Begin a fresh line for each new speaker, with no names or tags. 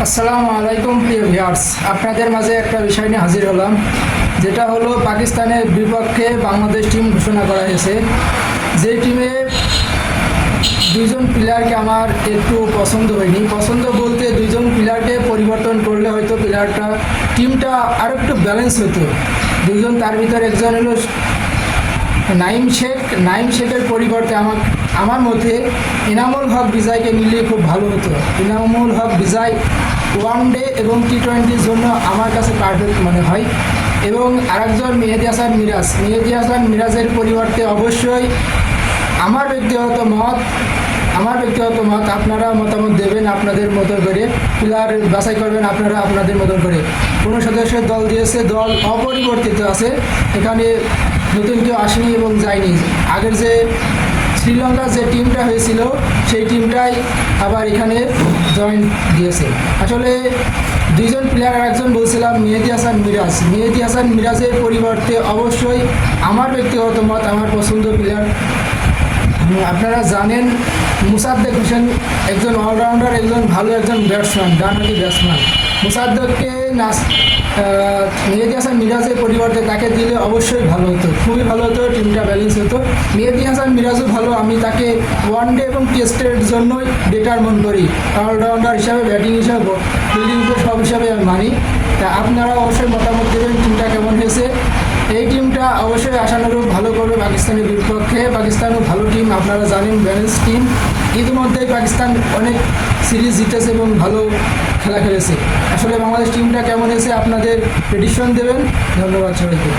আসসালামু আলাইকুম প্রিয় ভিউয়ার্স, আপনাদের মাঝে একটা বিষয় নিয়ে হাজির হলাম, যেটা হলো পাকিস্তানের বিপক্ষে বাংলাদেশ টিম ঘোষণা করা হয়েছে। যে টিমে দুইজন প্লেয়ারকে আমার একটু পছন্দ হয়নি। পছন্দ বলতে দুইজন প্লেয়ারকে পরিবর্তন করলে হয়তো টিমটা আরও একটু ব্যালেন্স হতো। দুইজন, তার ভিতরে একজন হলো নাইম শেখের পরিবর্তে আমার মতে ইনামুল হক বিজয়কে নিলে খুব ভালো হতো। ইনামুল হক বিজয় ওয়ানডে এবং টি-20-র জন্য আমার কাছে পারফেক্ট মনে হয়। এবং আরেকজন মেহেদী হাসান মিরাজের পরিবর্তে অবশ্যই আমার ব্যক্তিগত মত, আপনারা মতামত দেবেন আপনাদের মতো করে, প্লেয়ার বাছাই করবেন আপনারা আপনাদের মতো করে। কোনো সদস্যের দল দিয়েছে, দল অপরিবর্তিত আছে, এখানে নতুন কেউ আসেনি এবং যায়নি। আগের যে শ্রীলঙ্কার যে টিমটা হয়েছিল সেই টিমটাই আবার এখানে জয়েন দিয়েছে। আসলে দুইজন প্লেয়ার, আর একজন বলছিলাম মেহেদী হাসান মিরাজের পরিবর্তে অবশ্যই আমার ব্যক্তিগত মত, আমার পছন্দ প্লেয়ার আপনারা জানেন মুসাদ্দেক হোসেন একজন অলরাউন্ডার, একজন ব্যাটসম্যান, ডানহাতি ব্যাটসম্যান। মুসাদ্দেককে মেহেদী হাসান মিরাজের পরিবর্তে তাকে দিলে অবশ্যই ভালো হতো, খুবই ভালো হতো, টিমটা ব্যালেন্স হতো। মেহেদী হাসান মিরাজও ভালো, আমি তাকে ওয়ানডে এবং টেস্টের জন্যই বেটার মনে করি। অলরাউন্ডার হিসাবে, ব্যাটিং হিসাবে, ফিল্ডিং সব হিসাবে আমি মানি। তা আপনারা অবশ্যই মতামত দেবেন টিমটা কেমন হয়েছে। এই টিমটা অবশ্যই আশানুরূপ ভালো করবে পাকিস্তানের বিপক্ষে। পাকিস্তানও ভালো টিম, আপনারা জানেন, ব্যালেন্স টিম। ইতিমধ্যেই পাকিস্তান অনেক সিরিজ জিতেছে এবং ভালো খেলা খেলেছে। আসলে বাংলাদেশ টিমটা কেমন হয়েছে আপনাদের প্রেডিকশন দেবেন। ধন্যবাদ সবাইকে।